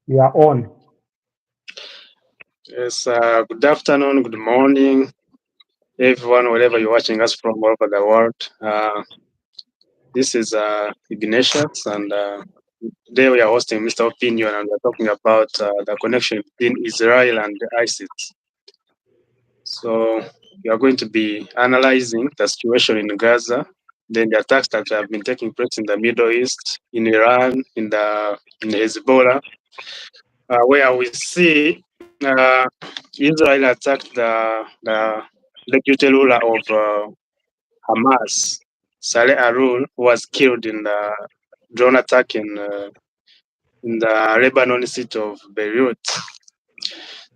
You are on. Yes, good afternoon, good morning, everyone, wherever you're watching us from all over the world. This is Ignatius, and today we are hosting Mr. Opinion, and we're talking about the connection between Israel and ISIS. So, we are going to be analyzing the situation in Gaza, then the attacks that have been taking place in the Middle East, in Iran, in Hezbollah, where we see Israel attacked the deputy ruler of Hamas, Saleh Arul, who was killed in the drone attack in the Lebanon city of Beirut.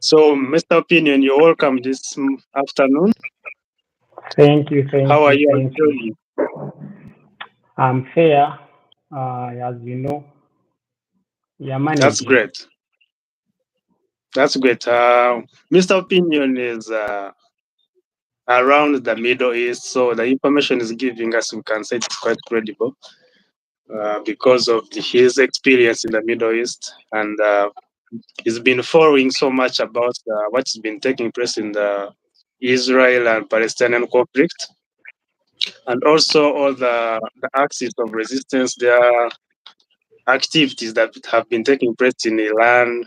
So, Mr. Opinion, you're welcome this afternoon. Thank you, thank How are you, you thank you. doing? I'm fair, as you know, we are That's managing. great. That's great. Mr. Opinion is around the Middle East, so the information is giving us, we can say it's quite credible. Because of his experience in the Middle East, and he's been following so much about what's been taking place in the Israel and Palestinian conflict, and also all the axis of resistance, their activities that have been taking place in Iran,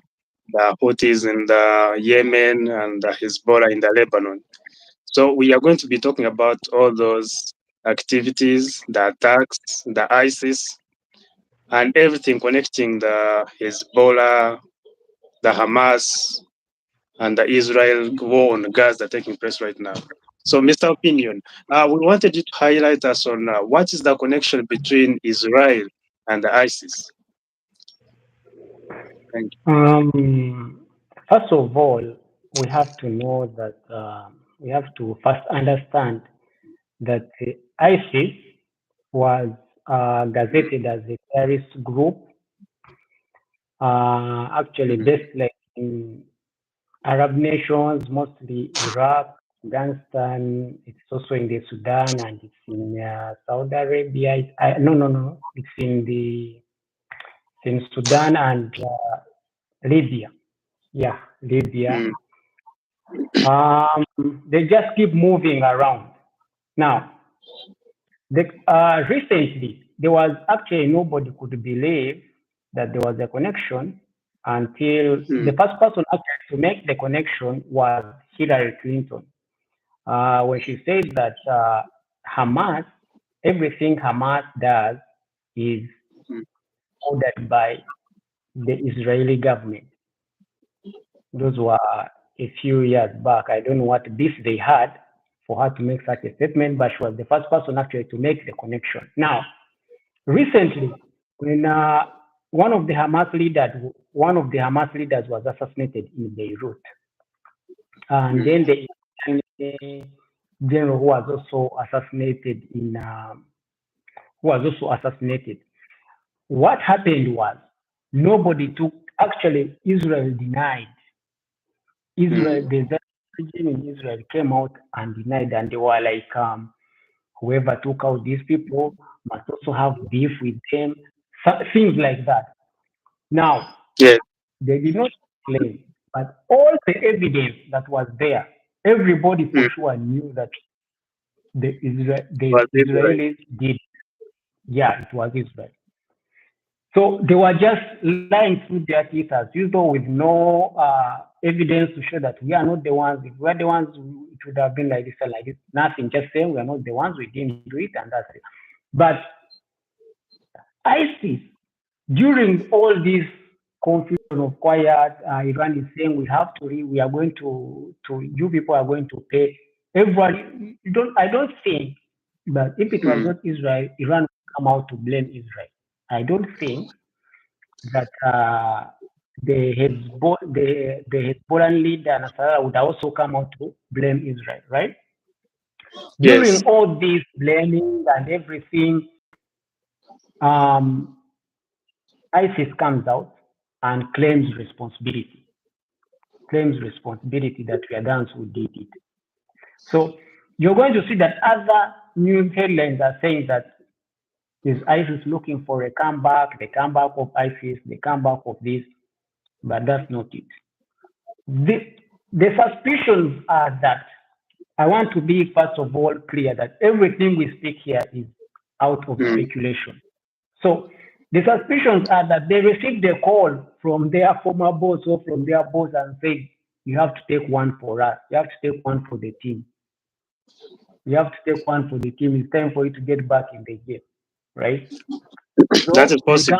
the Houthis in the Yemen, and the Hezbollah in the Lebanon. So we are going to be talking about all those activities, the attacks, the ISIS, and everything connecting the Hezbollah, the Hamas, and the Israel war on Gaza taking place right now. So, Mr. Opinion, we wanted you to highlight us on what is the connection between Israel and the ISIS. Thank First of all, we have to know that we have to first understand that ISIS was gazetted as a terrorist group, actually you. based like in Arab nations, mostly Iraq, Afghanistan. It's also in the Sudan and it's in Saudi Arabia. No. It's in Sudan and Libya. Yeah, Libya. Mm. Um, they just keep moving around. Now, recently, there was actually nobody could believe that there was a connection until the Mm. first person actually to make the connection was Hillary Clinton. When she said that Hamas, everything Hamas does is Mm. ordered by the Israeli government. Those were a few years back. I don't know what this they had for her to make such a statement, but she was the first person actually to make the connection. Now, recently, when one of the Hamas leaders was assassinated in Beirut, and Mm. then the general who was also assassinated. What happened was nobody took. Actually, Israel denied. Mm. The regime in Israel came out and denied, and they were like, whoever took out these people must also have beef with them, things like that. Now, Yeah, they did not claim, but all the evidence that was there, everybody for mm. sure knew that the Was it right? Israelis did. Yeah, it was Israel. So they were just lying through their teeth as usual with no evidence to show that we are not the ones. If we are the ones, it would have been like this and like this. Nothing, just saying we are not the ones, we didn't do it, and that's it. But ISIS, during all this confusion of quiet, Iran is saying we are going you people are going to pay. Everybody, I don't think that if it was Mm. not Israel, Iran would come out to blame Israel. I don't think that the Hezbollah leader Nasrallah would also come out to blame Israel, right? Yes. During all this blaming and everything, um, ISIS comes out and claims responsibility that we are the ones who did it. So you're going to see that other news headlines are saying that Is ISIS looking for a comeback, the comeback of ISIS, the comeback of this? But that's not it. The suspicions are that I want to be, first of all, clear that everything we speak here is out of speculation. So the suspicions are that they received a call from their former boss or from their boss and said, you have to take one for us. You have to take one for the team. You have to take one for the team. It's time for you to get back in the game, right? So That is they possible.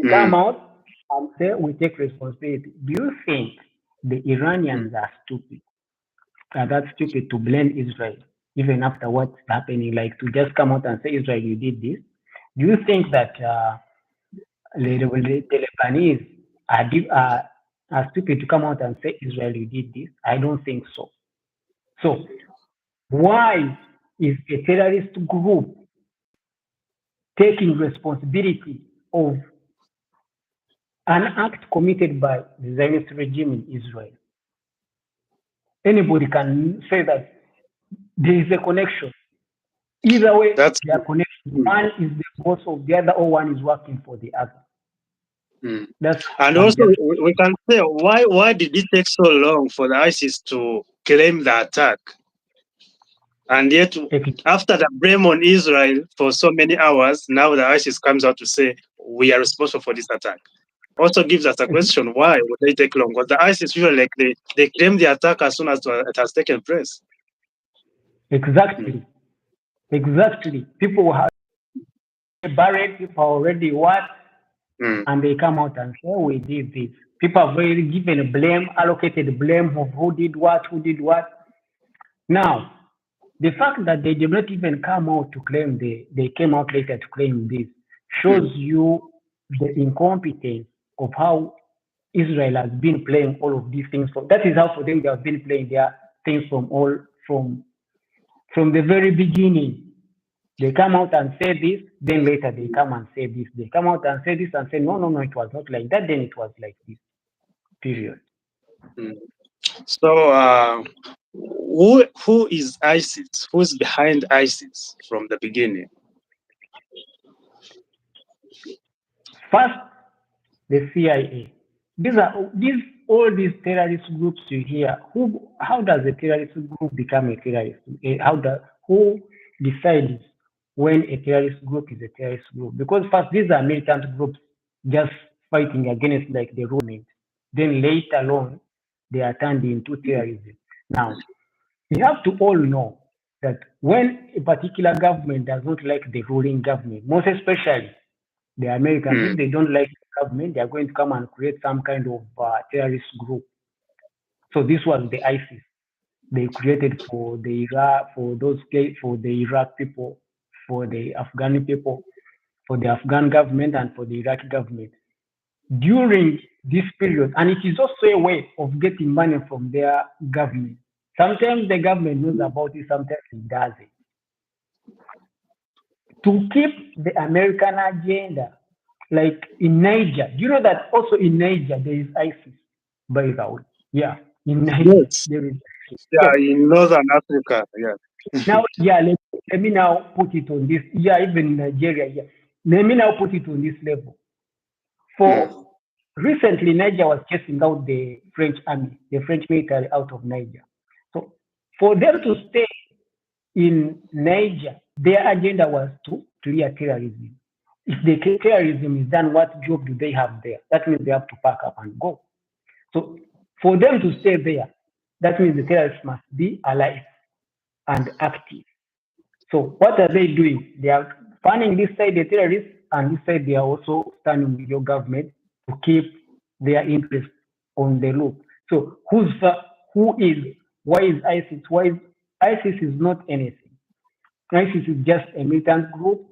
come out, and say, we take responsibility. Do you think the Iranians are stupid? Are that stupid to blame Israel, even after what's happening, like to just come out and say, Israel, you did this? Do you think that the Lebanese are stupid to come out and say, Israel, you did this? I don't think so. So, why is a terrorist group taking responsibility of an act committed by the Zionist regime in Israel? Anybody can say that there is a connection. Either way, That's they are connected. One is the boss of the other, or one is working for the other. That's and also we can say why did it take so long for the ISIS to claim the attack? And yet, after the blame on Israel for so many hours, now the ISIS comes out to say we are responsible for this attack. Also gives us a question: why would they take long? Because the ISIS usually like they claim the attack as soon as it has taken place. Exactly. People have buried, people already what, and they come out and say, we did this. People have already given a blame, allocated blame of who did what. Now, the fact that they did not even come out to claim they came out later to claim this shows you the incompetence of how Israel has been playing all of these things. That is how for them they have been playing their things from the very beginning. They come out and say this, then later they come and say this. They come out and say this and say, no, it was not like that, then it was like this. Period. So, who is ISIS? Who's behind ISIS from the beginning? First, the CIA. All these terrorist groups you hear. How does a terrorist group become a terrorist? Who decides when a terrorist group is a terrorist group? Because first, these are militant groups just fighting against like the government. Then later on, they are turned into terrorism. Now, we have to all know that when a particular government does not like the ruling government, most especially the Americans, if they don't like the government, they are going to come and create some kind of terrorist group. So this was the ISIS they created for the Iraq people, for the Afghani people, for the Afghan government, and for the Iraqi government. During this period, and it is also a way of getting money from their government. Sometimes the government knows about it, sometimes it doesn't. To keep the American agenda, like in Niger, you know that also in Niger there is ISIS, by the way. Yeah, in Niger there is ISIS. Yeah, so, in Northern Africa, yeah. Now, let me now put it on this. Yeah, even in Nigeria, yeah. Let me now put it on this level. For recently, Niger was chasing out the French army, the French military out of Niger. So for them to stay in Niger, their agenda was to clear terrorism. If the terrorism is done, what job do they have there? That means they have to pack up and go. So for them to stay there, that means the terrorists must be alive and active. So what are they doing? They are funding this side the terrorists, and this side they are also standing with your government to keep their interests on the loop. So why is ISIS? ISIS is not anything. ISIS is just a militant group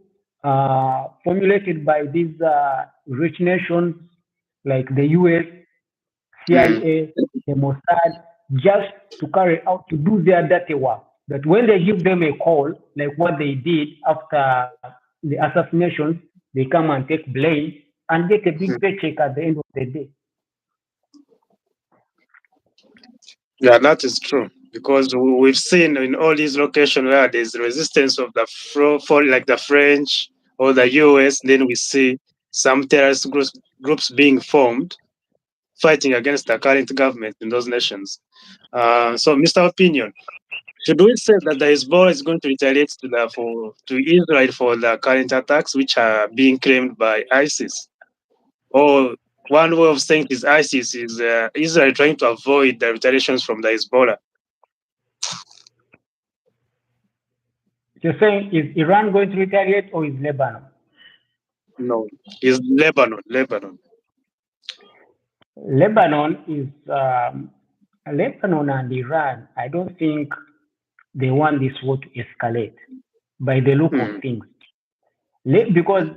formulated by these rich nations like the US, CIA, the Mossad, just to do their dirty work. That when they give them a call, like what they did after the assassinations, they come and take blame and get a big paycheck at the end of the day. Yeah, that is true. because we've seen in all these locations where there's resistance of the for like the French or the US, then we see some terrorist groups being formed, fighting against the current government in those nations. So, Mr. Opinion, should we say that the Hezbollah is going to retaliate to Israel for the current attacks which are being claimed by ISIS? Or one way of saying is ISIS is Israel trying to avoid the retaliations from the Hezbollah? You're saying, is Iran going to retaliate or is Lebanon? No, it's Lebanon. Lebanon is Lebanon and Iran. I don't think they want this war to escalate by the look of things, because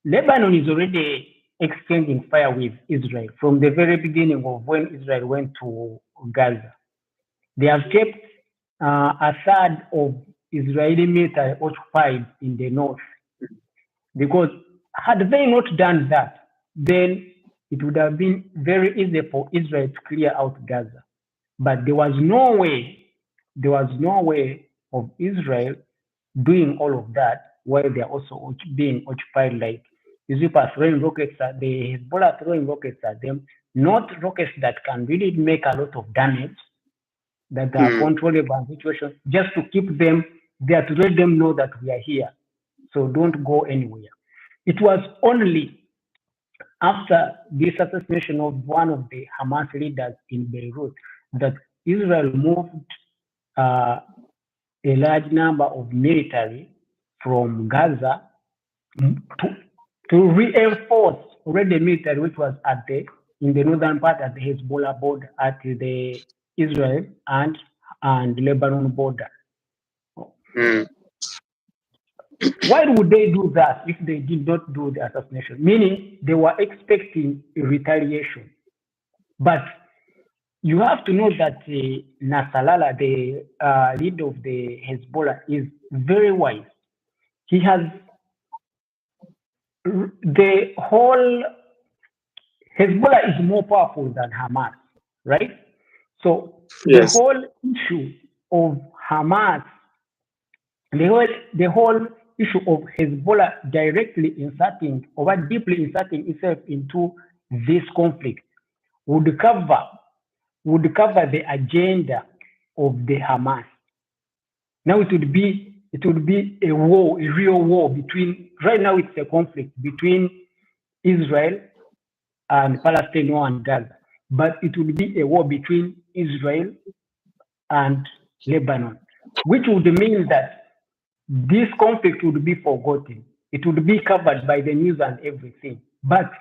Lebanon is already exchanging fire with Israel from the very beginning of when Israel went to Gaza. They have kept a third of Israeli military occupied in the north, because had they not done that, then it would have been very easy for Israel to clear out Gaza. But there was no way of Israel doing all of that while they are also being occupied. Like Israel are throwing rockets at the Hezbollah, throwing rockets at them, not rockets that can really make a lot of damage, that are controllable situations, just to keep them there, to let them know that we are here. So don't go anywhere. It was only after this assassination of one of the Hamas leaders in Beirut that Israel moved a large number of military from Gaza to reinforce already military which was in the northern part at the Hezbollah border, at the Israel and Lebanon border. Why would they do that if they did not do the assassination? Meaning they were expecting a retaliation. But you have to know that Nasrallah, the leader of the Hezbollah, is very wise. He has the whole Hezbollah is more powerful than Hamas, right? So yes. The whole issue of Hamas, the whole issue of Hezbollah directly inserting or deeply inserting itself into this conflict would cover the agenda of the Hamas. Now it would be a war, a real war between. Right now it's a conflict between Israel and Palestine and Gaza, but it would be a war between Israel and Lebanon, which would mean that this conflict would be forgotten. It would be covered by the news and everything. But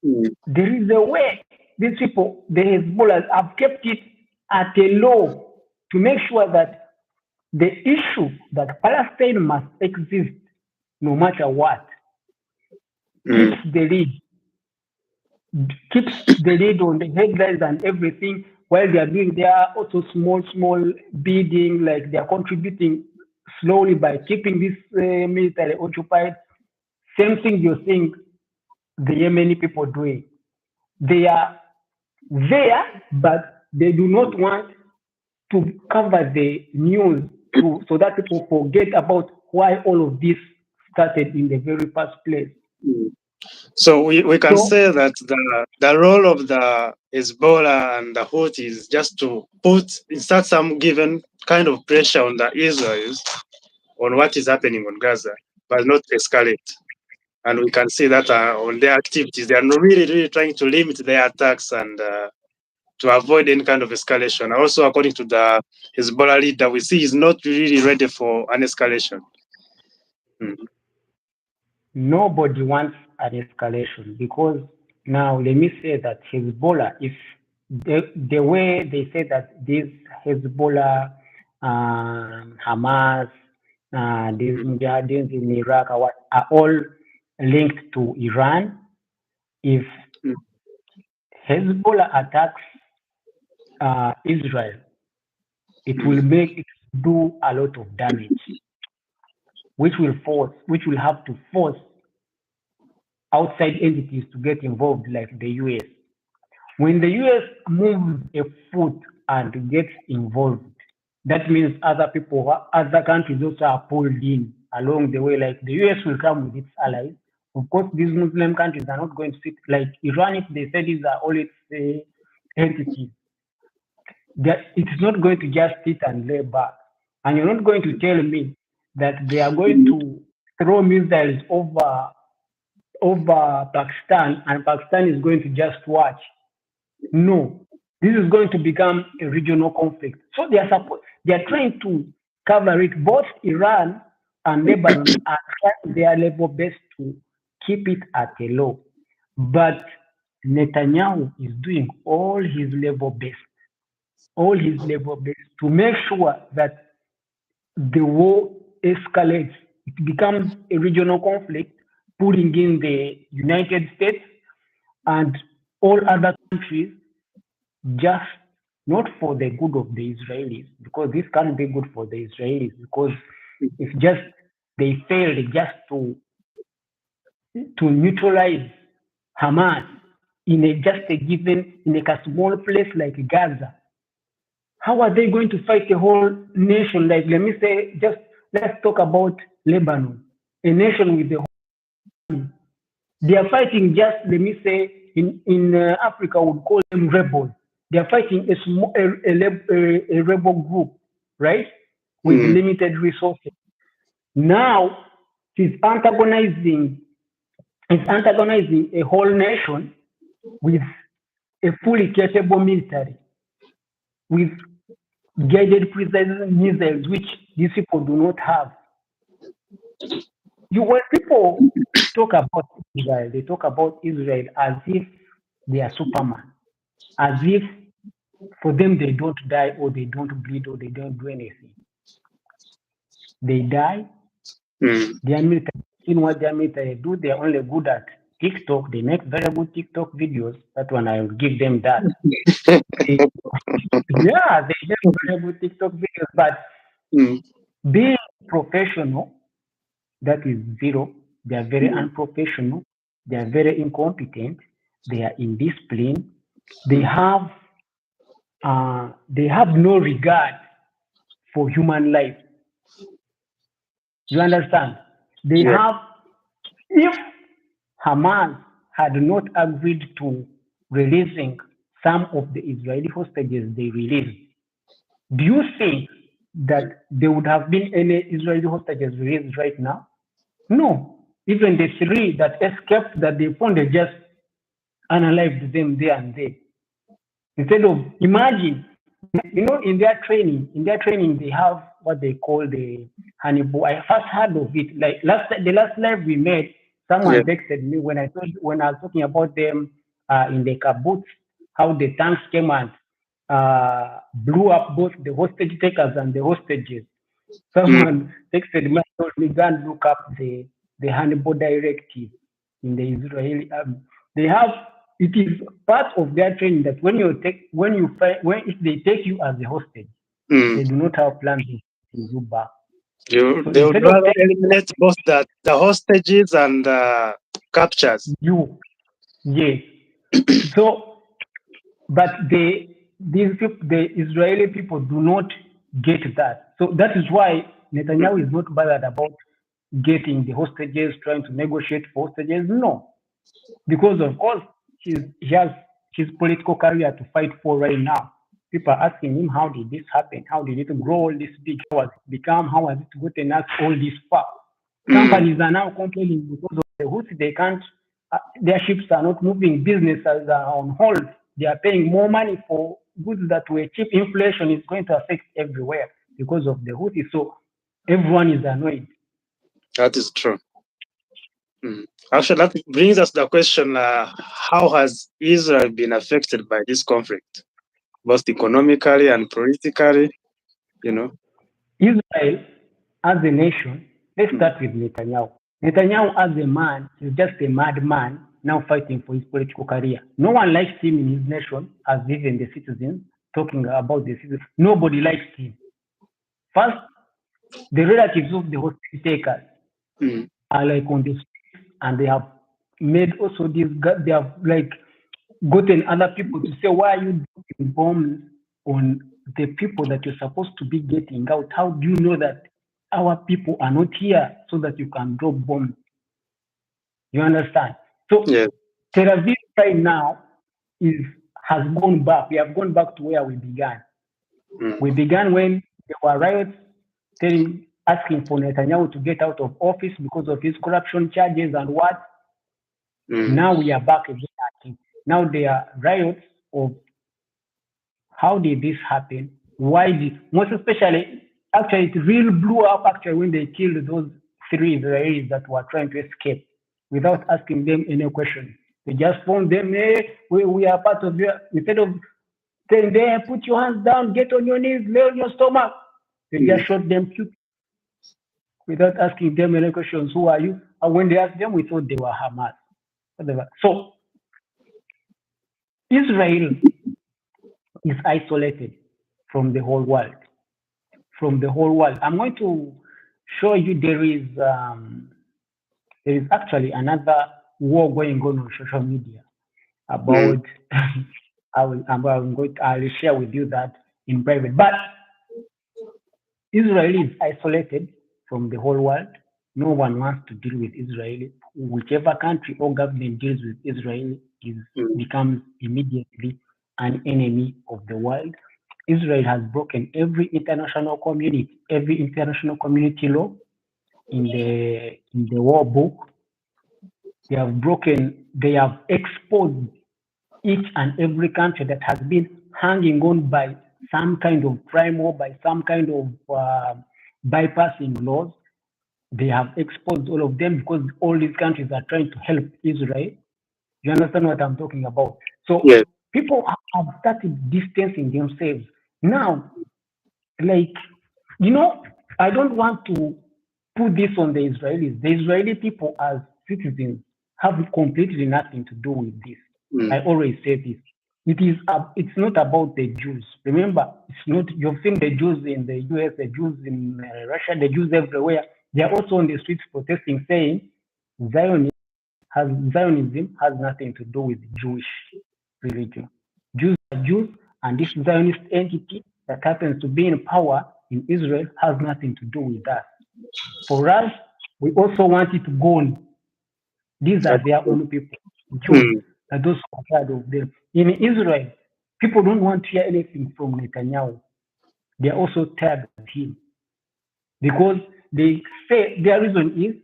there is a way these people, the Hezbollah, have kept it at a low to make sure that the issue that Palestine must exist no matter what keeps the lead on the headlines and everything, while they are doing their also small bidding, like they are contributing slowly by keeping this military occupied. Same thing you're seeing the Yemeni people doing. They are there, but they do not want to cover the news so that people forget about why all of this started in the very first place. So we can say that the role of the Hezbollah and the Houthis is just to insert some given kind of pressure on the Israelis on what is happening on Gaza, but not escalate. And we can see that on their activities, they are really trying to limit their attacks and to avoid any kind of escalation. Also, according to the Hezbollah leader, we see he's not really ready for an escalation. Nobody wants an escalation, because now let me say that Hezbollah, if the way they say that this Hezbollah, Hamas, these mujahideen in Iraq are all linked to Iran. If Hezbollah attacks Israel, it will do a lot of damage, which will have to force outside entities to get involved, like the US. When the US moves a foot and gets involved, that means other people, other countries also are pulled in along the way. Like the US will come with its allies. Of course, these Muslim countries are not going to sit like Iran. If they say these are all its entities, that it's not going to just sit and lay back. And you're not going to tell me that they are going to throw missiles over Pakistan and Pakistan is going to just watch. No, this is going to become a regional conflict. So they are trying to cover it. Both Iran and Lebanon are trying their level best to keep it at a low. But Netanyahu is doing all his level best to make sure that the war escalates. It becomes a regional conflict, pulling in the United States and all other countries, just not for the good of the Israelis, because this can't be good for the Israelis, because it's just they failed just to neutralize Hamas in a small place like Gaza. How are they going to fight a whole nation? Like, let me say, just let's talk about Lebanon, a nation with a whole. They are fighting just, let me say, in Africa, we would call them rebels. They are fighting a rebel group, right, with limited resources. Now, it's antagonizing a whole nation with a fully capable military, with guided precision missiles, which these people do not have. When people talk about Israel, they talk about Israel as if they are Superman, as if for them they don't die or they don't bleed or they don't do anything. They die. Their military, in what their military do, they are only good at TikTok. They make very good TikTok videos. That one I will give them that. they make very good TikTok videos, but being professional, that is zero. They are very unprofessional. They are very incompetent. They are indisciplined. They have no regard for human life. You understand? They have, if Hamas had not agreed to releasing some of the Israeli hostages they released, do you think that there would have been any Israeli hostages released right now? No. Even the 3 that escaped that they found, they just unalived them there and there. Instead of, imagine, in their training they have what they call the Hannibal. I first heard of it like the last live we made. Someone texted me when I was talking about them in the kibbutz, how the tanks came and blew up both the hostage takers and the hostages. Someone texted me, told me, go and look up the Hannibal directive in the Israeli army. They have, it is part of their training that if they take you as a hostage, they do not have plans to take you back. They would rather eliminate both the hostages and captures. Yes. So, but the Israeli people do not get that. So that is why Netanyahu is not bothered about getting the hostages, trying to negotiate for hostages. No, because of course he has his political career to fight for right now. People are asking him, how did this happen? How did it grow all this big? How has it become? How has it gotten us all this far? Companies are now complaining because of the Houthi. They can't, their ships are not moving. Businesses are on hold. They are paying more money for goods that were cheap. Inflation is going to affect everywhere because of the Houthi. So everyone is annoyed. That is true. Actually, that brings us to the question, how has Israel been affected by this conflict, both economically and politically, Israel, as a nation, let's start with Netanyahu. Netanyahu, as a man, is just a madman now fighting for his political career. No one likes him in his nation, as even the citizens, talking about the citizens. Nobody likes him. First, the relatives of the hostage takers are like on the street, and they have made also this, they have like gotten other people to say, why are you dropping bombs on the people that you're supposed to be getting out? How do you know that our people are not here so that you can drop bombs? You understand? So Yes. Tel Aviv right now is has gone back. We have gone back to where we began. Mm. We began when there were riots asking for Netanyahu to get out of office because of his corruption charges and what. Mm. Now we are back again. Now there are riots of how did this happen? Why did, most especially, actually, it really blew up actually when they killed those 3 Israelis that were trying to escape without asking them any question. They just phoned them, hey, we are part of your, instead of saying, there, put your hands down, get on your knees, lay on your stomach. They just shot them without asking them any questions. Who are you? And when they asked them, we thought they were Hamas. Whatever. So Israel is isolated from the whole world. From the whole world. I'm going to show you there is actually another war going on social media about. I'll share with you that in private. But Israel is isolated from the whole world. No one wants to deal with Israel. Whichever country or government deals with Israel becomes immediately an enemy of the world. Israel has broken every international community law in the war book. They have exposed each and every country that has been hanging on by some kind of crime or by some kind of bypassing laws. They have exposed all of them because all these countries are trying to help Israel. You understand what I'm talking about? So Yes. people have started distancing themselves. Now, like, I don't want to put this on the Israelis. The Israeli people as citizens have completely nothing to do with this. I always say this. It's not about the Jews. Remember, it's not. You've seen the Jews in the US, the Jews in Russia, the Jews everywhere. They are also on the streets protesting, saying Zionism has nothing to do with Jewish religion. Jews are Jews, and this Zionist entity that happens to be in power in Israel has nothing to do with that. For us, we also want it to go on. These are their own people. Jews are those who are tired of them. In Israel, people don't want to hear anything from Netanyahu. They are also tired of him because they say their reason is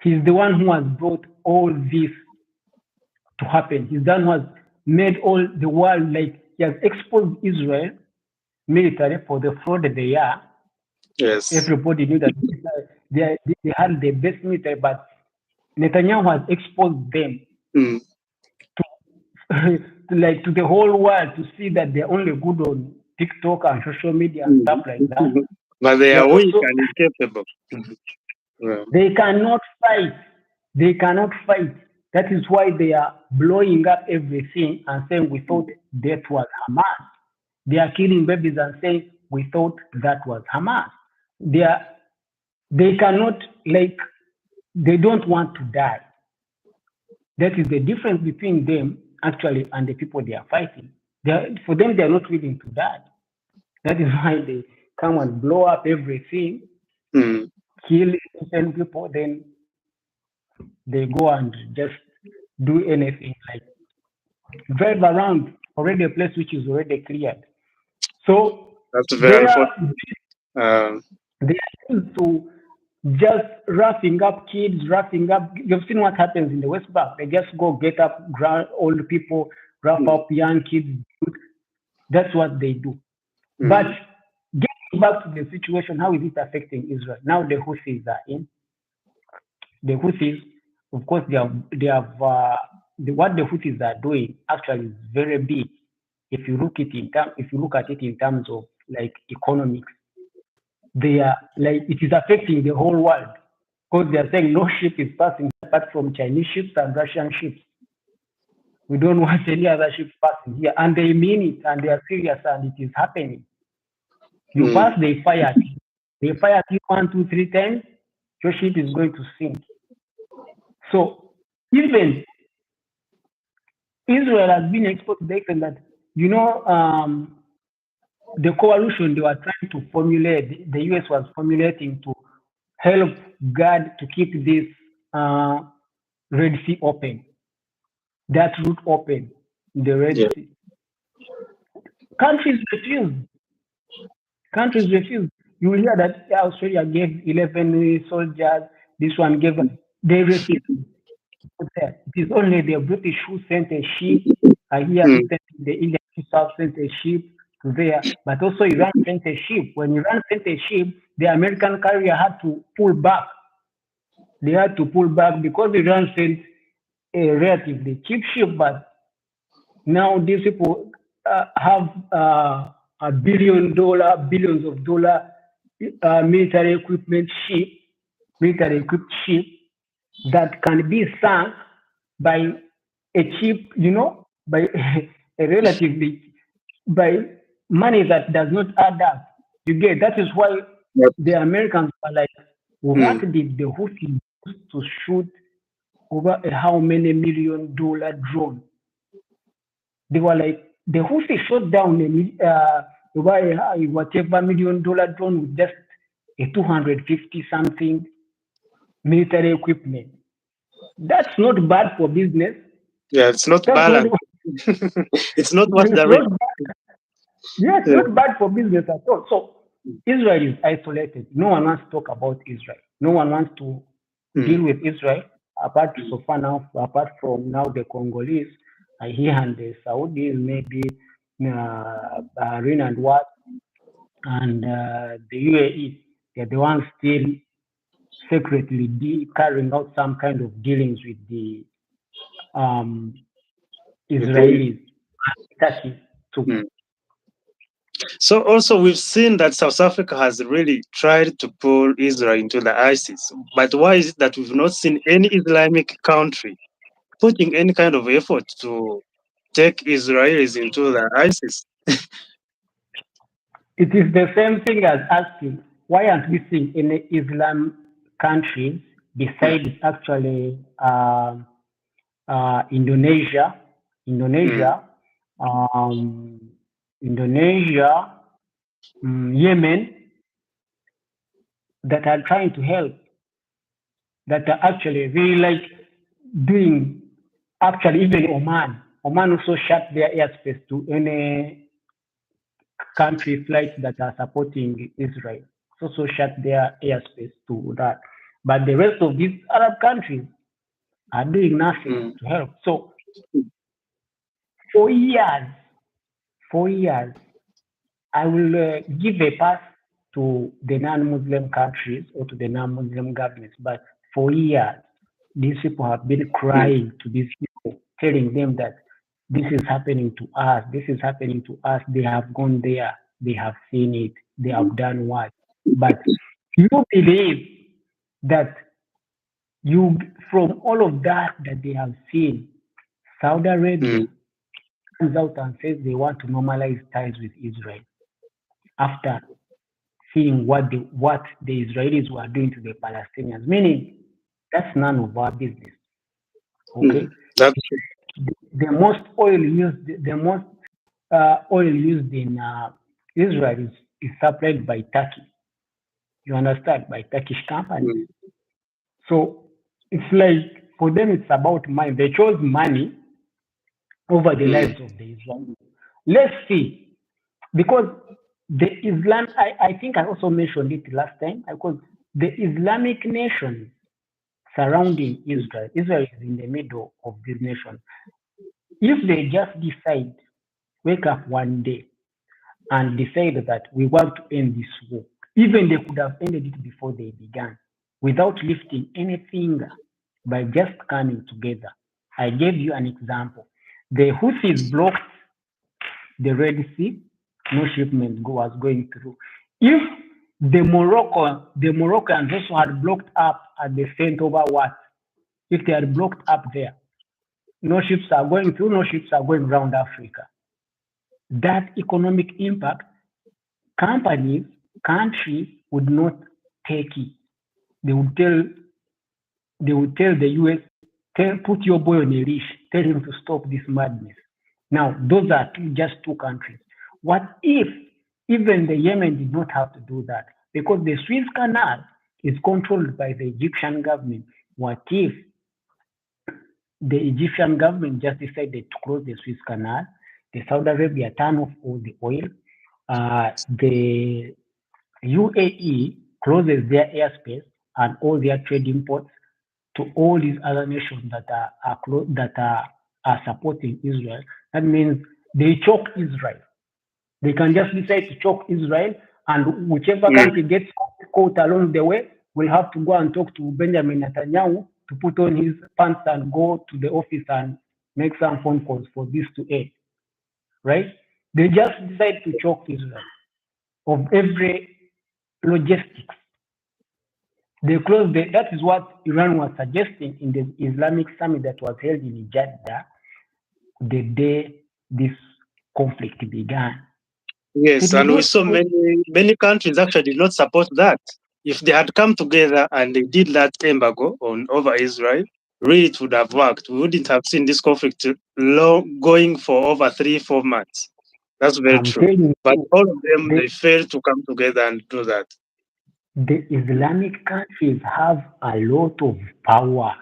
he's the one who has brought all this to happen. He's the one who has made all the world, like, he has exposed Israel military for the fraud they are. Yes. Everybody knew that they had the best military, but Netanyahu has exposed them to the whole world to see that they're only good on TikTok and social media and stuff like that. But they are weak and incapable. They cannot fight. They cannot fight. That is why they are blowing up everything and saying we thought that was Hamas. They are killing babies and saying we thought that was Hamas. They cannot, like, they don't want to die. That is the difference between them actually and the people they are fighting. For them, they are not willing to die. That is why they come and blow up everything, kill innocent people, then they go and just do anything, like drive around already a place which is already cleared. So that's very unfortunate. They are used to just roughing up kids, roughing up. You've seen what happens in the West Bank. They just go get up old people, rough up young kids. That's what they do. But getting back to the situation, how is it affecting Israel? Now the Houthis are in. The Houthis, of course, what the Houthis are doing actually is very big. If you look at it in terms of like economics, they are like, it is affecting the whole world because they are saying no ship is passing apart from Chinese ships and Russian ships. We don't want any other ships passing here, and they mean it, and they are serious, and it is happening. You pass, they fire at you. They fire at you 1, 2, 3 times, your ship is going to sink. So even Israel has been exposed to the extent that, the coalition they were trying to formulate, the US was formulating to help guard to keep this Red Sea open, that route open, the Red Yeah. Sea. Countries refused. Countries refused. You will hear that Australia gave 11 soldiers, this one gave, they refused. It is only the British who sent a ship. Here Mm. recently, the Indian South sent a ship to there, but also Iran sent a ship. When Iran sent a ship, the American carrier had to pull back. They had to pull back because Iran sent a relatively cheap ship, but now these people have billions of dollar military equipment ship, military equipped ship that can be sunk by a cheap, by a relatively by money that does not add up. You get that is why Yep. the Americans were like, what Mm. did the Houthis use to shoot over a how many $1 million drone? They were like, the Houthis shot down over a whatever $1 million drone with just a 250 something military equipment. That's not bad for business. Yeah, it's not That's not. balanced. It's not worth It's the risk. not. Yes, Yeah. not bad for business at all. So Israel is isolated. No one wants to talk about Israel. No one wants to deal Mm. with Israel apart so far now. Apart from now, the Congolese are here and the Saudis, maybe Bahrain and what, and the UAE. They're the ones still secretly carrying out some kind of dealings with the um, With the- Israelis, Turkey too. Mm. So also we've seen that South Africa has really tried to pull Israel into the ISIS. But why is it that we've not seen any Islamic country putting any kind of effort to take Israelis into the ISIS? It is the same thing as asking why aren't we seeing any Islam countries besides actually Indonesia, Mm. Indonesia, um, Indonesia, Yemen that are trying to help, that are actually really like doing, actually even Oman. Oman also shut their airspace to any country flights that are supporting Israel. Also shut their airspace to that. But the rest of these Arab countries are doing nothing Mm. to help. So for years, for years, I will give a pass to the non-Muslim countries or to the non-Muslim governments. But for years, these people have been crying to these people, telling them that this is happening to us, this is happening to us. They have gone there, they have seen it, they have done what. But you believe that you, from all of that that they have seen, Saudi Arabia Mm. comes out and says they want to normalize ties with Israel after seeing what the Israelis were doing to the Palestinians, meaning that's none of our business. Okay, Mm. That's the most oil used in Israel is supplied by Turkey. You understand, by Turkish companies. mm. So it's like for them, it's about money. They chose money over the Mm. lives of the Israelis. Let's see, because the Islam, I think I also mentioned it last time, because the Islamic nations surrounding Israel, Israel is in the middle of these nations. If they just decide, wake up one day and decide that we want to end this war, even they could have ended it before they began, without lifting any finger, by just coming together. I gave you an example. The Houthis blocked the Red Sea, no shipment was going through. If the Moroccans also had blocked up at the Saint over what? If they had blocked up there, no ships are going through, no ships are going around Africa. That economic impact, companies, countries would not take it. They would tell the US, put your boy on a leash, tell him to stop this madness. Now, those are just two countries. What if Even the Yemen did not have to do that because the Suez Canal is controlled by the Egyptian government. What if the Egyptian government just decided to close the Suez Canal, the Saudi Arabia turn off all the oil, the UAE closes their airspace and all their trading ports to all these other nations that are supporting Israel. That means they choke Israel. They can just decide to choke Israel, and whichever country gets caught along the way will have to go and talk to Benjamin Netanyahu to put on his pants and go to the office and make some phone calls for this to end. Right? They just decide to choke Israel of every logistics. They closed that is what Iran was suggesting in the Islamic summit that was held in Jeddah the day this conflict began. Yes, and we saw many countries actually did not support that. If they had come together and they did that embargo over Israel, really it would have worked. We wouldn't have seen this conflict going for over 3-4 months. That's very true. But all of them, they failed to come together and do that. The Islamic countries have a lot of power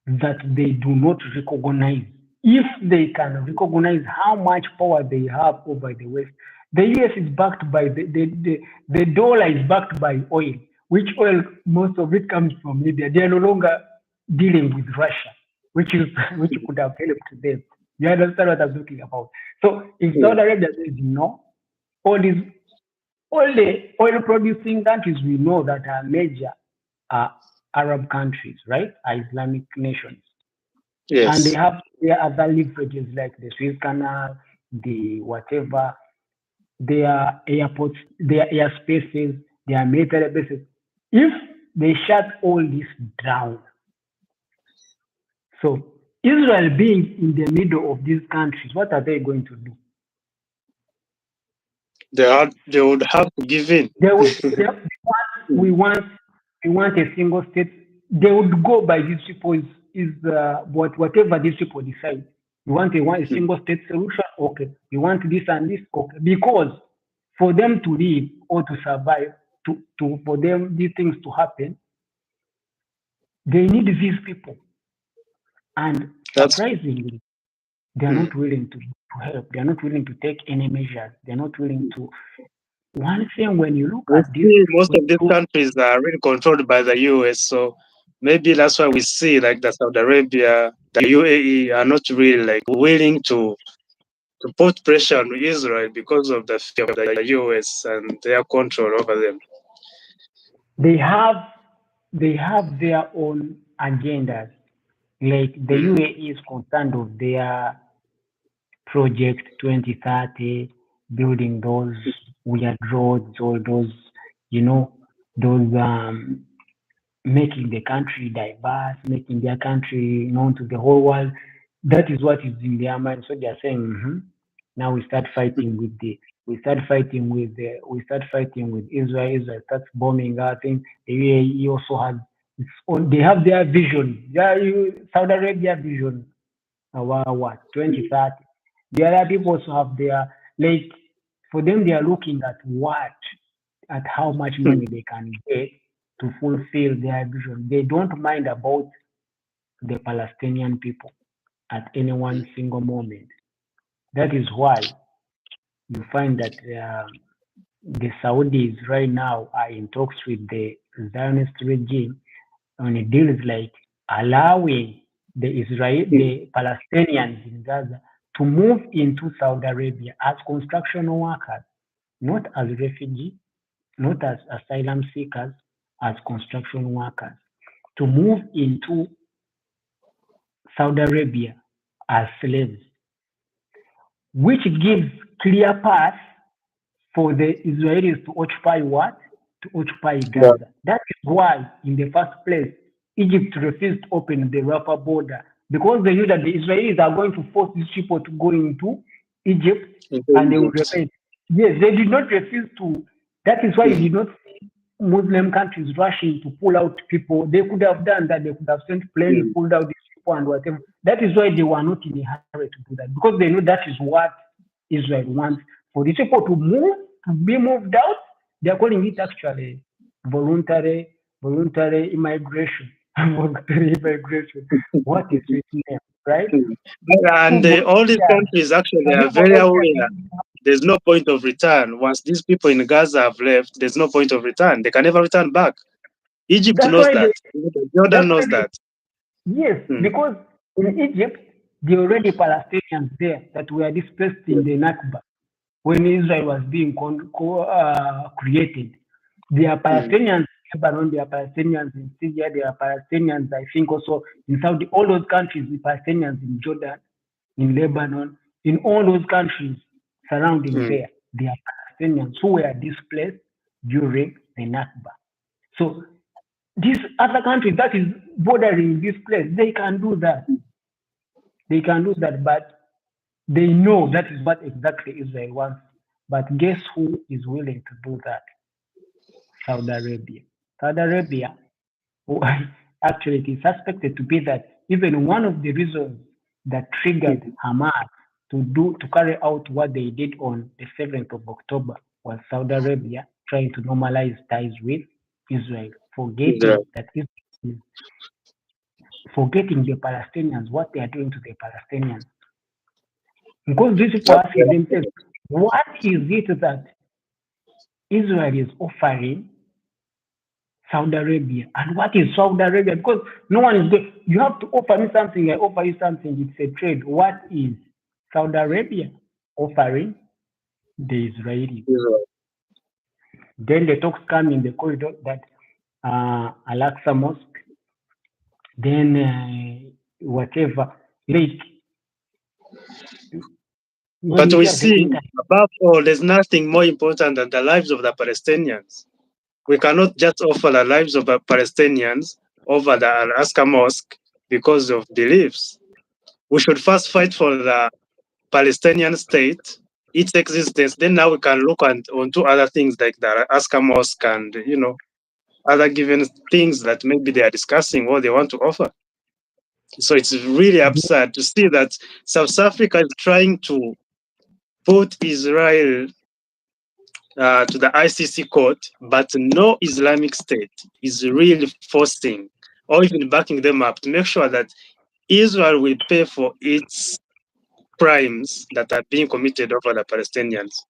that they do not recognize. If they can recognize how much power they have over the West, the US is backed by the dollar is backed by oil, which oil most of it comes from Libya. They are no longer dealing with Russia, which could have helped them. You understand what I'm talking about? So if Saudi Arabia says no, all the oil producing countries we know that are major Arab countries, right? Are Islamic nations. Yes. And they have their other leverages like the Suez Canal, the whatever, their airports, their airspaces, their military bases. If they shut all this down, so Israel being in the middle of these countries, what are they going to do? They would have to give in. We want a single state. They would go by these people whatever these people decide. We want a single state solution. Okay. We want this and this. Okay. Because for them to live or to survive, for them these things to happen, they need these people. And surprisingly, they are not willing to help. They are not willing to take any measures. They are not willing to. One thing when you look at this, most of these countries are really controlled by the US, so maybe that's why we see like the Saudi Arabia, the UAE are not really like willing to put pressure on Israel because of the fear of the US and their control over them. They have their own agendas. Like the UAE is concerned of their project 2030, building those weird roads, all those, those making the country diverse, making their country known to the whole world. That is what is in their mind. So they are saying, now we start fighting with Israel. Israel starts bombing our thing. The UAE also has its own. They have their vision. Saudi Arabia vision. 2030. The other people also have their, like, for them they are looking at how much money they can get to fulfill their vision. They don't mind about the Palestinian people at any one single moment. That is why you find that the Saudis right now are in talks with the Zionist regime on deals like allowing the Palestinians in Gaza to move into Saudi Arabia as construction workers, not as refugees, not as asylum seekers, as construction workers, to move into Saudi Arabia as slaves, which gives clear path for the Israelis to occupy what? To occupy Gaza. Yeah. That is why, in the first place, Egypt refused to open the Rafah border because they knew that the Israelis are going to force these people to go into Egypt and they will repent. Yes, they did not refuse to. That is why you did not see Muslim countries rushing to pull out people. They could have done that. They could have sent planes, pulled out these people and whatever. That is why they were not in a hurry to do that because they know that is what Israel wants, for these people to move to be moved out. They are calling it actually voluntary immigration. Voluntary immigration. What is its name, right? And all these countries actually are very aware there's no point of return. Once these people in Gaza have left, there's no point of return. They can never return back. Egypt That's knows why that. Jordan knows that. Yes, because in Egypt, there were already Palestinians there that were displaced in the Nakba when Israel was being created. There are Palestinians in Lebanon, there are Palestinians in Syria, there are Palestinians, I think, also in Saudi, all those countries, the Palestinians in Jordan, in Lebanon, in all those countries surrounding there, there are Palestinians who were displaced during the Nakba. So these other countries that is bordering this place, they can do that. They can do that, but they know that is what exactly Israel wants. But guess who is willing to do that? Saudi Arabia. Saudi Arabia, actually, it is suspected to be that even one of the reasons that triggered Hamas to carry out what they did on the 7th of October was Saudi Arabia trying to normalize ties with Israel, forgetting the Palestinians, what they are doing to the Palestinians. Because these people ask themselves, what is it that Israel is offering Saudi Arabia? And what is Saudi Arabia? Because no one is going, you have to offer me something, I offer you something, it's a trade. What is Saudi Arabia offering the Israelis? Then the talks come in the corridor that Al-Aqsa Mosque, then whatever, like. But we see, above all, there's nothing more important than the lives of the Palestinians. We cannot just offer the lives of the Palestinians over the Al-Aqsa Mosque because of beliefs. We should first fight for the Palestinian state, its existence. Then now we can look onto other things like the Al-Aqsa Mosque and, other given things that maybe they are discussing what they want to offer. So it's really absurd to see that South Africa is trying to put Israel to the ICC court, but no Islamic State is really forcing or even backing them up to make sure that Israel will pay for its crimes that are being committed over the Palestinians.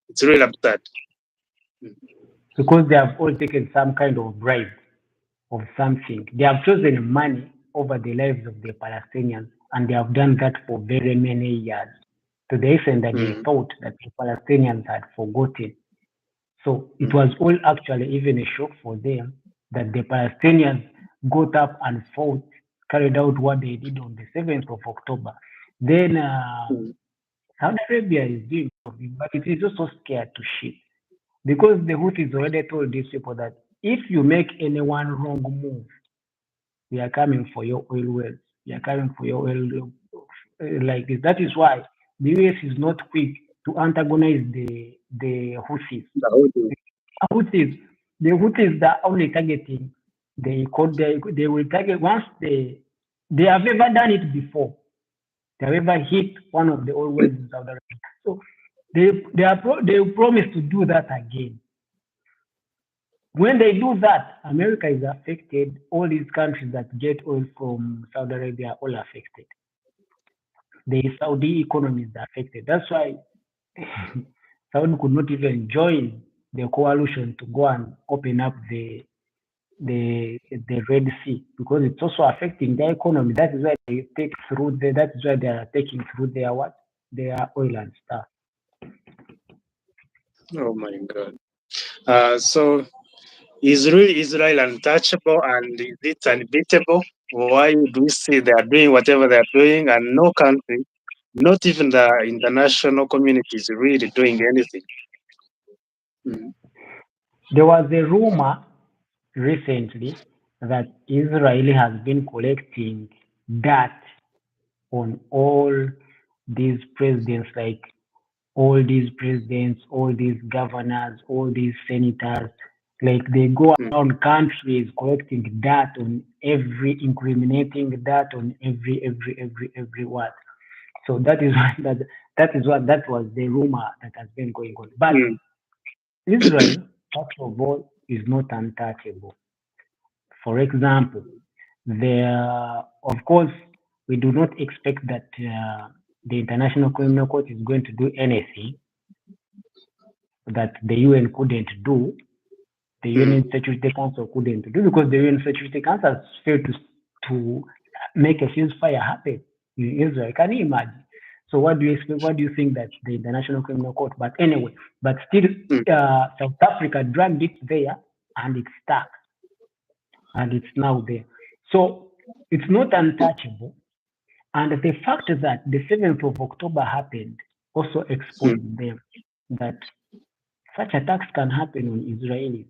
It's really absurd. Because they have all taken some kind of bribe of something. They have chosen money over the lives of the Palestinians, and they have done that for very many years, to the extent that they thought that the Palestinians had forgotten. So it was all actually even a shock for them that the Palestinians got up and fought, carried out what they did on the 7th of October. Then Saudi Arabia is doing something, but it is also scared to shit. Because the Houthis already told these people that if you make any one wrong move, we are coming for your oil wells. We are coming for your oil like this. That is why the US is not quick to antagonize the Houthis. The Houthis are only targeting they will target once they have ever done it before. They have ever hit one of the oil wells in Saudi Arabia. So they promise to do that again. When they do that, America is affected. All these countries that get oil from Saudi Arabia are all affected. The Saudi economy is affected. That's why Saudi could not even join the coalition to go and open up the Red Sea, because it's also affecting their economy. That is why they take through that is why they are taking through their oil and stuff. Oh my God. So is really Israel untouchable and is it unbeatable? Why do we see they are doing whatever they are doing and no country, not even the international community, is really doing anything? There was a rumor recently that Israel has been collecting dirt on all these presidents, like all these presidents, all these governors, all these senators. Like they go around countries collecting dirt on incriminating dirt on every word. So that was the rumor that has been going on. But Israel, first of all, is not untouchable. For example, of course, we do not expect that the International Criminal Court is going to do anything that the UN couldn't do, the UN Security Council couldn't do, because the UN Security Council has failed to make a ceasefire happen in Israel. Can you imagine? So what do you expect? What do you think that the International Criminal Court? But anyway, but still, South Africa dragged it there, and it's stuck, and it's now there. So it's not untouchable. And the fact that the 7th of October happened also exposed them that such attacks can happen on Israelis.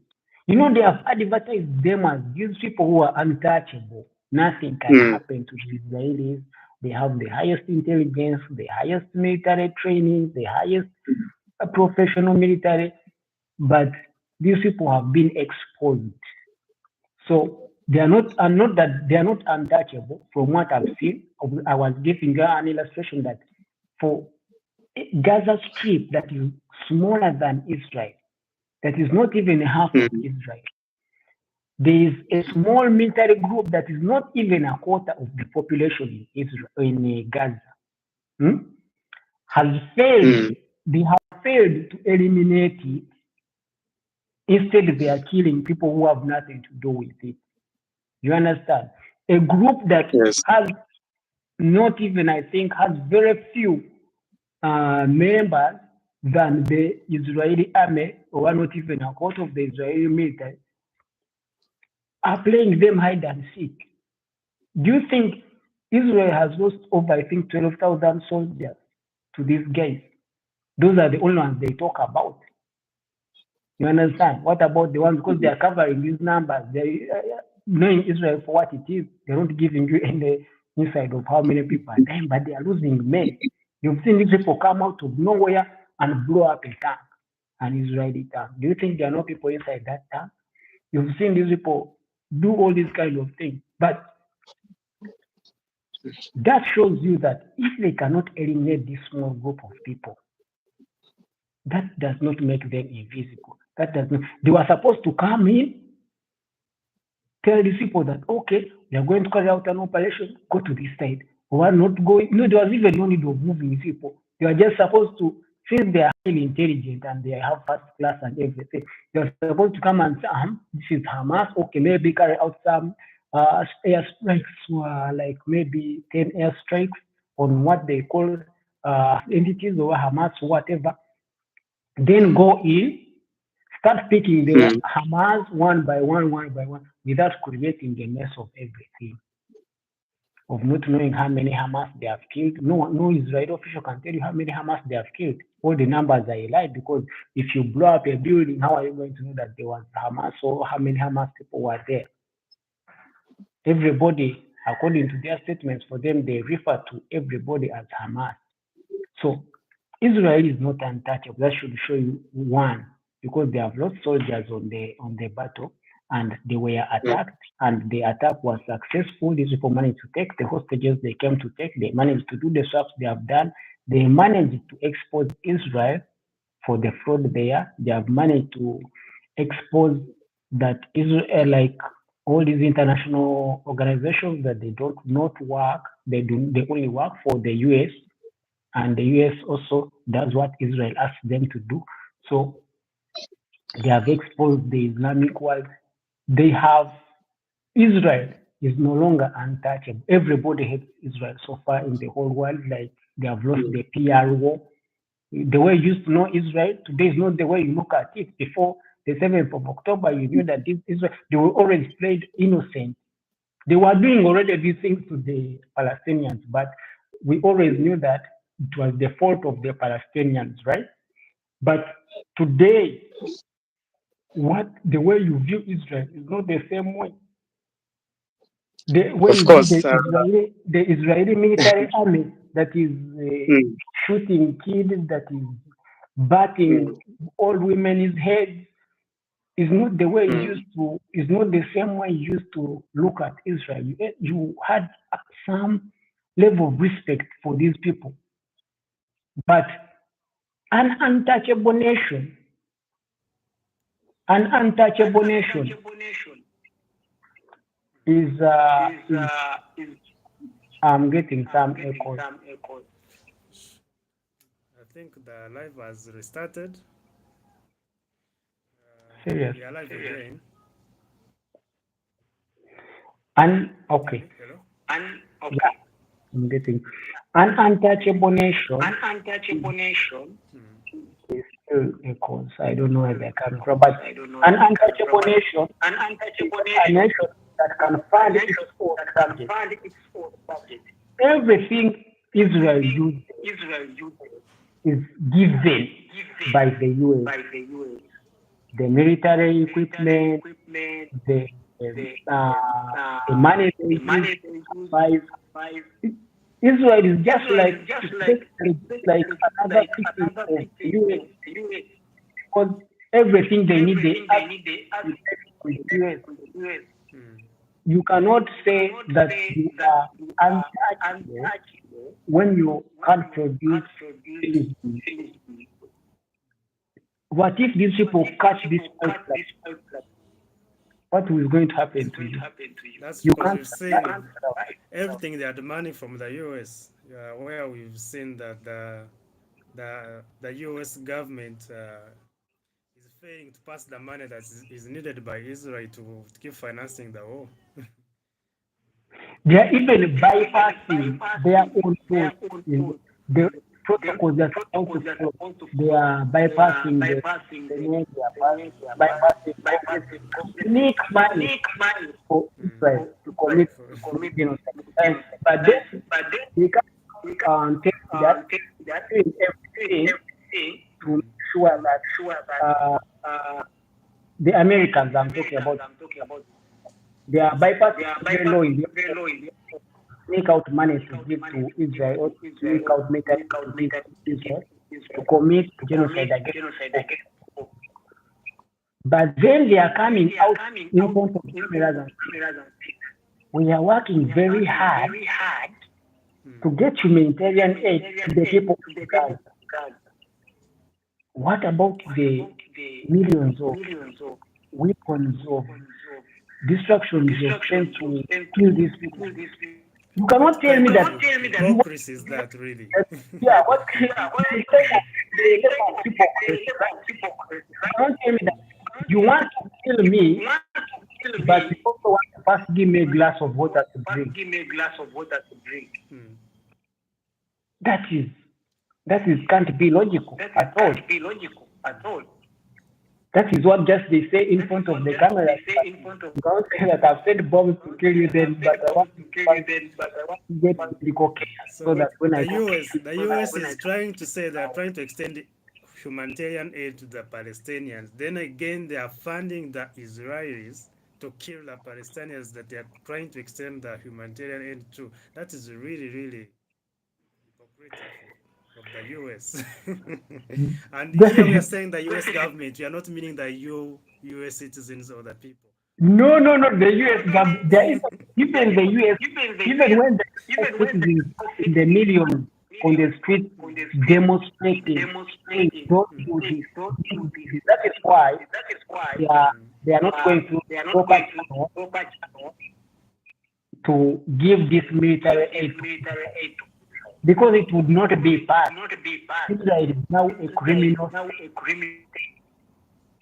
You know, they have advertised them as these people who are untouchable. Nothing can happen to the Israelis. They have the highest intelligence, the highest military training, the highest professional military. But these people have been exposed. So they are not untouchable from what I've seen. I was giving you an illustration that for Gaza Strip that is smaller than Israel, that is not even half of Israel. There is a small military group that is not even a quarter of the population in Israel, in Gaza. Has failed. They have failed to eliminate it. Instead, they are killing people who have nothing to do with it. You understand? A group that has not even, I think, has very few members than the Israeli army, or not even a quarter of the Israeli military, are playing them hide and seek. Do you think Israel has lost over, I think, 12,000 soldiers to these guys? Those are the only ones they talk about. You understand? What about the ones, because they are covering these numbers, they knowing Israel for what it is, they're not giving you any insight of how many people are dying, but they are losing men. You've seen these people come out of nowhere and blow up a tank, an Israeli tank. Do you think there are no people inside that tank? You've seen these people do all these kind of things. But that shows you that if they cannot eliminate this small group of people, that does not make them invisible. That does not. They were supposed to come in, tell these people that, okay, they are going to carry out an operation, go to this side. We are not going. No, there was even no need of moving these people. They are just supposed to, since they are highly intelligent and they have first class and everything, they are supposed to come and say, this is Hamas. Okay, maybe carry out some airstrikes, like maybe 10 airstrikes on what they call entities or Hamas or whatever. Then go in, start picking the Hamas one by one, without creating a mess of everything. Of not knowing how many Hamas they have killed. No Israeli official can tell you how many Hamas they have killed. All the numbers are a lie, because if you blow up a building, how are you going to know that there was Hamas or how many Hamas people were there? Everybody, according to their statements, for them, they refer to everybody as Hamas. So Israel is not untouchable. That should show you one, because they have lost soldiers on the battle, and they were attacked, and the attack was successful. These people managed to take the hostages they came to take. They managed to do the swaps they have done. They managed to expose Israel for the fraud there. They have managed to expose that Israel, like all these international organizations, that they don't not work. They only work for the US, and the US also does what Israel asks them to do. So they have exposed the Islamic world. They have, Israel is no longer untouchable. Everybody hates Israel so far in the whole world. Like, they have lost the PR war. The way you used to know Israel today is not the way you look at it. Before the 7th of October, you knew that this Israel, they were always played innocent. They were doing already these things to the Palestinians, but we always knew that it was the fault of the Palestinians, right? But today, the way you view Israel is not the same way. The way Of you course. view the Israeli military army that is shooting kids, that is batting old women's heads, is not the way you used to. Is not the same way you used to look at Israel. You had some level of respect for these people, but an untouchable nation An untouchable nation is I'm getting some echoes. I think the live has restarted. Serious. We are live again. Okay. Hello? Yeah, I'm getting an untouchable nation is still echoes. I don't know where they're coming from, but an untouchable nation is a nation that can fund its own budget. Everything Israel uses is given by the US. The military equipment, the uh, the money they use to buy. Israel is just like another pieces of the US because everything they need they ask from the US. You cannot say that you are untouchable when you can't produce things. What if these people catch this pipeline? What is going to happen to you? That's You because can't we've seen survive. everything they are demanding from the US, where we've seen that the US government is failing to pass the money that is needed by Israel to keep financing the war. They are even bypassing their own laws in the protocols they're supposed to follow. They are bypassing the Senate, they are bypassing Congress, sneak money for Israel to commit genocide. But then they can't tell you that doing everything to make sure that the Americans I'm talking about, they are bypassing every law in the sneak out money to give to Israel or sneak out military to give to Israel to commit genocide against people. But then they are coming out in front of cameras and we are working very hard to get humanitarian aid to the people of Gaza. What about the millions of weapons of destruction you have sent to kill these people? You cannot What tell kind me of that you want hypocrisy is that, really? yeah, what it is like the level of hypocrisy, right? You cannot tell me that you want to kill me, but you also want to first give me a glass of water to drink. Hmm. That is can't be logical at all. That is what just they say in front of the camera. You cannot say that I've sent bombs to kill you then, but I want to first get biblical care so So that when I the US is trying to say they are trying to extend humanitarian aid to the Palestinians. Then again, they are funding the Israelis to kill the Palestinians that they are trying to extend the humanitarian aid to. That is really, really hypocritical of the US. And here we are saying the US government, we are not meaning the US citizens or the people. No, the US government, there is even the US, even when the US citizens in the millions on the street demonstrating, saying, don't do this, don't do this. That is why they are not going through proper channel to give this military aid because it would not be passed. Israel is now a criminal state.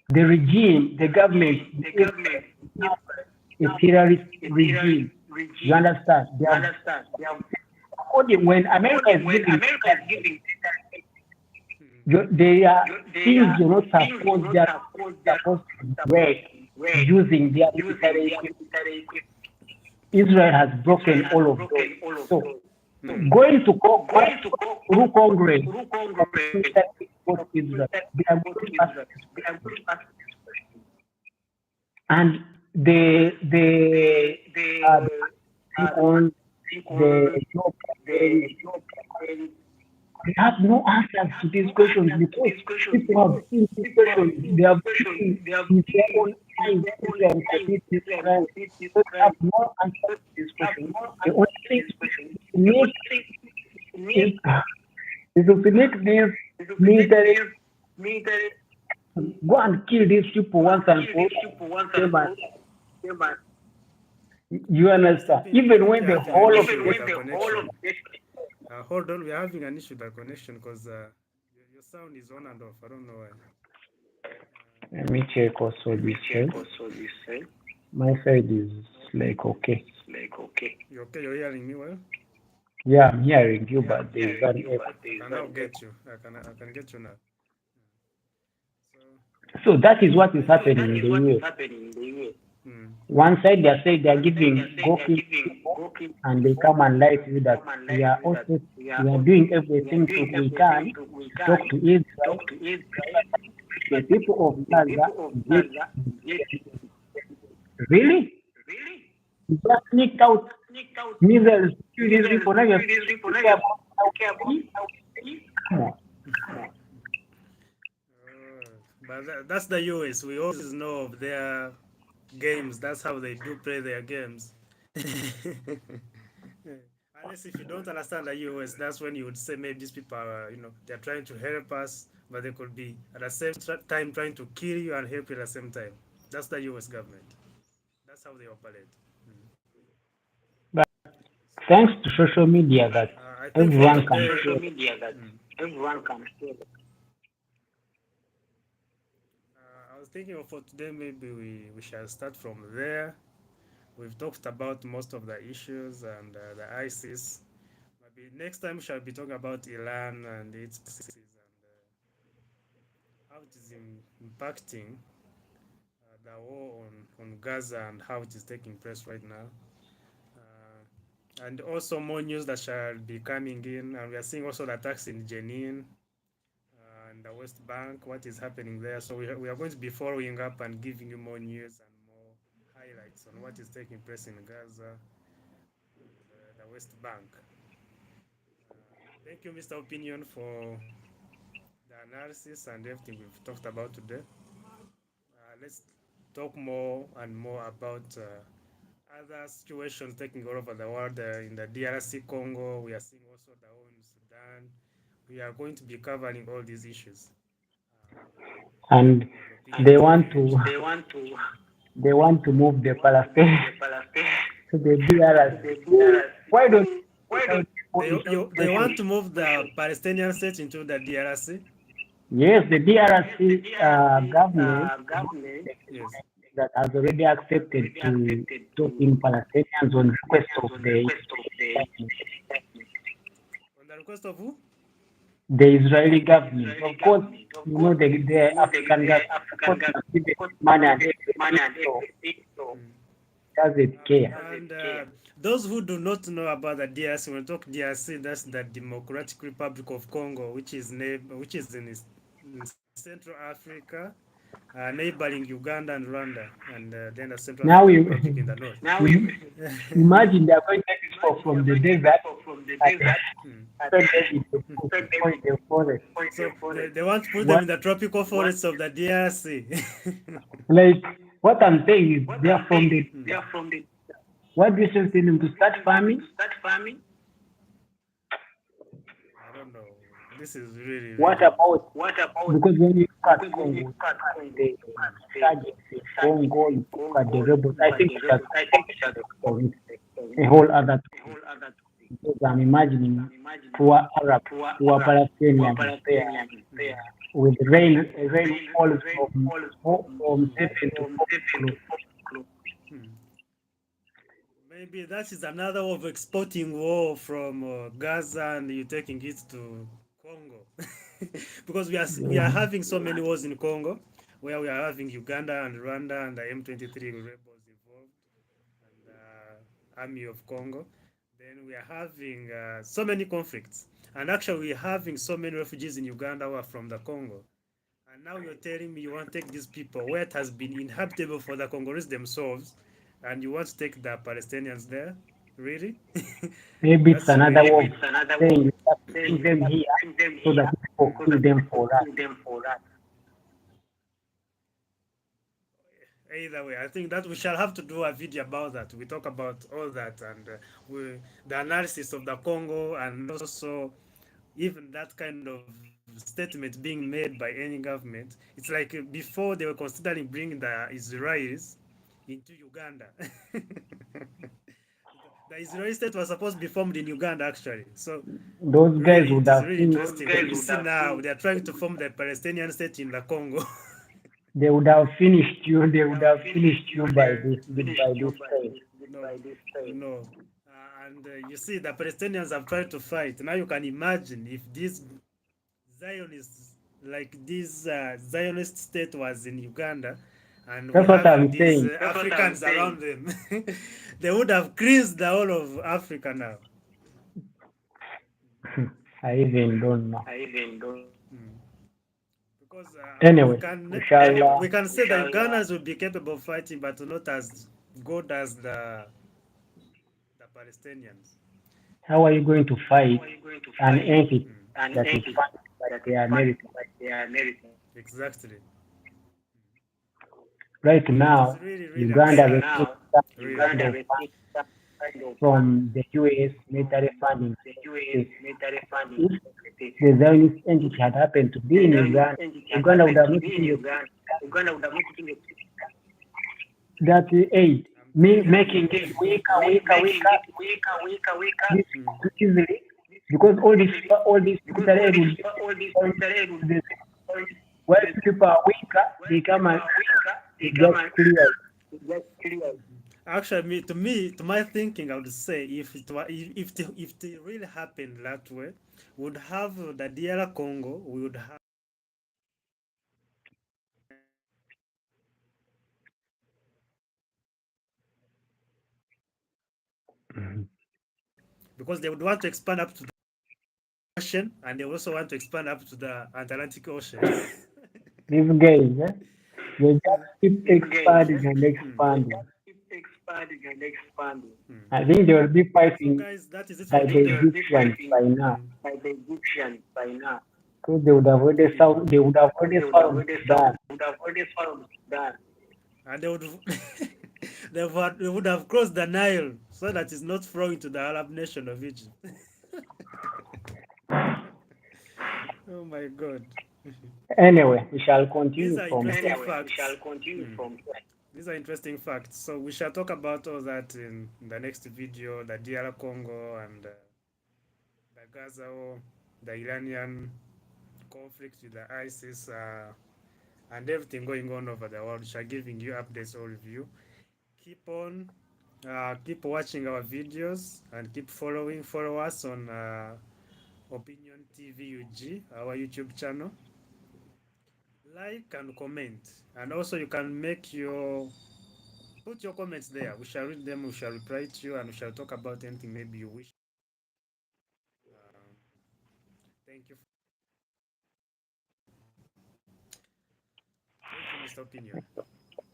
The regime, the government, is now a terrorist regime. You understand? When America is giving, they are things you're not supposed to break using their military equipment. Israel has broken all of those. So going to through Congress, Israel, they are going to ask and on the job they have no answers to these questions because people have seen these questions, they have seen in their own eyes Israel commit this crime. So they have no answers to these questions. The only thing to make is to make this military go and kill these people once and for all. You understand? Stepping, I Even think when you're the having an whole of issue with the the connection. Hold on, we're having an issue with the connection because your sound is on and off. I don't know why. let me check also this side. My side is like okay. You okay? You're hearing me well? Yeah, I'm hearing you, but there's an echo. I can now get you. I can get you now. So So that is what is I think happening in the US. hmm, One side they are saying they are giving go kill people, and they come and lie to you that we are doing everything we can to talk to Israel. The people of Gaza yet really you just sneaked out missiles to kill these people. Now you're speaking about how come on. but that's the US. We always know of their games. That's how they do play their games. Unless if you don't understand the US, that's when you would say maybe these people are, they're trying to help us, but they could be at the same time trying to kill you and help you at the same time. That's the US government. That's how they operate. But thanks to social media that I think for everyone can today, share. I was thinking for today maybe we shall start from there. We've talked about most of the issues and the ISIS. Maybe next time we shall be talking about Iran and its policies and how it is impacting the war on Gaza and how it is taking place right now. And also more news that shall be coming in. And we are seeing also the attacks in Jenin and the West Bank, what is happening there. So we are going to be following up and giving you more news and more highlights on what is taking place in Gaza and the West Bank. Thank you, Mr. Opinion, for the analysis and everything we've talked about today. Let's talk more and more about other situations taking all over the world. In the DRC Congo, we are seeing also the war in Sudan. We are going to be covering all these issues. And Your they opinions on want them. to they want to move the Palestinians to the DRC. Why don't They want to move the Palestinian state into the DRC. yes, the DRC government Yes. that has already accepted to talk in Palestinians on request of On the request of who? the Israeli government. Of course, you know the African government, of course, has given money and everything, so Mm. doesn't care. And those who do not know about the DRC, when we talk DRC, that's the Democratic Republic of Congo, which is in Central Africa, neighboring Uganda and Rwanda, and then the Central Now African we Republic in the north. imagine they are going to take people from the desert and Hmm. send them in the forest. So they want to put them What in the tropical forests of the DRC. like what I'm saying is they are from the Hmm. what do you say to them to start farming? I don't know. This is really, What really. about because when you look at Congo, you look at the insurgents in Congo, you look at the rebels, I think it has for it a whole other topic. Because I'm imagining poor Arab, poor Palestinians there with rainfalls from 7 to 4 Hmm. Maybe that is another way of exporting war from Gaza and you taking it to Congo, because we are kilometers. having so many wars in Congo, where we are having Uganda and Rwanda and the M23 rebels involved and the army of Congo. Then we are having so many conflicts, and actually we are having so many refugees in Uganda who are from the Congo. And now you're telling me you want to take these people where it has been inhabitable for the Congolese themselves, and you want to take the Palestinians there? Really? Maybe it's That's another really way of big. saying we have to bring them here so that people kill them for us. Either way, I think that we shall have to do a video about that. We talk about all that and the analysis of the Congo and also even that kind of statement being made by any government. It's like before they were considering bringing the Israelis into Uganda. The Israeli state was supposed to be formed in Uganda, actually. So Those guys really, would it is have really finished. interesting when you see now they are trying to form the Palestinian state in the Congo. They would have finished you. They would have finished you by this time. No, no. And you see, the Palestinians have tried to fight. Now you can imagine if this Zionists, like this Zionist state was in Uganda, and we That's what having I'm these saying. Africans around them, they would have cleansed the whole of Africa now. I even don't know. Mm. Because Anyway, we shall. we can say that Ugandans will be capable of fighting, but not as good as the Palestinians. How are you going to fight an entity Mm. that is funded by the Americans? Exactly. Right It is now, really, really Uganda absurd. receives some Really. kind of fund from the US military funding. If the Zionist entity had happened to be in Uganda, Uganda would have not even received that aid, I'm telling making you. it weaker this Mm. easily, because all this military aid would be going to the where people are weaker, they come and it gets clear. Actually, to my thinking, I would say if it really happened that way, we would have the DR Congo. We would have because they would want to expand up to the ocean, and they also want to expand up to the Atlantic Ocean. These guys, they just keep expanding and Hmm. expanding. Hmm. I think they will be So, fighting guys, that is it by for the today. Egyptians by now, Hmm. because they would have already found Sudan. And they would they would have crossed the Nile so that it's not flowing to the Arab nation of Egypt. Oh my God. Anyway, we shall These continue are from interesting facts. Hmm. These are interesting facts. So we shall talk about all that in the next video, the DR Congo and the Gaza war, the Iranian conflict with the ISIS, and everything going on over the world. We shall giving you updates, all of you. Keep on, keep watching our videos and keep follow us on Opinion TV UG, our YouTube channel. Like and comment, and also you can put your comments there. We shall read them, we shall reply to you, and we shall talk about anything maybe you wish. Um, thank you. Thank you, Mr. Opinion.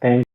thank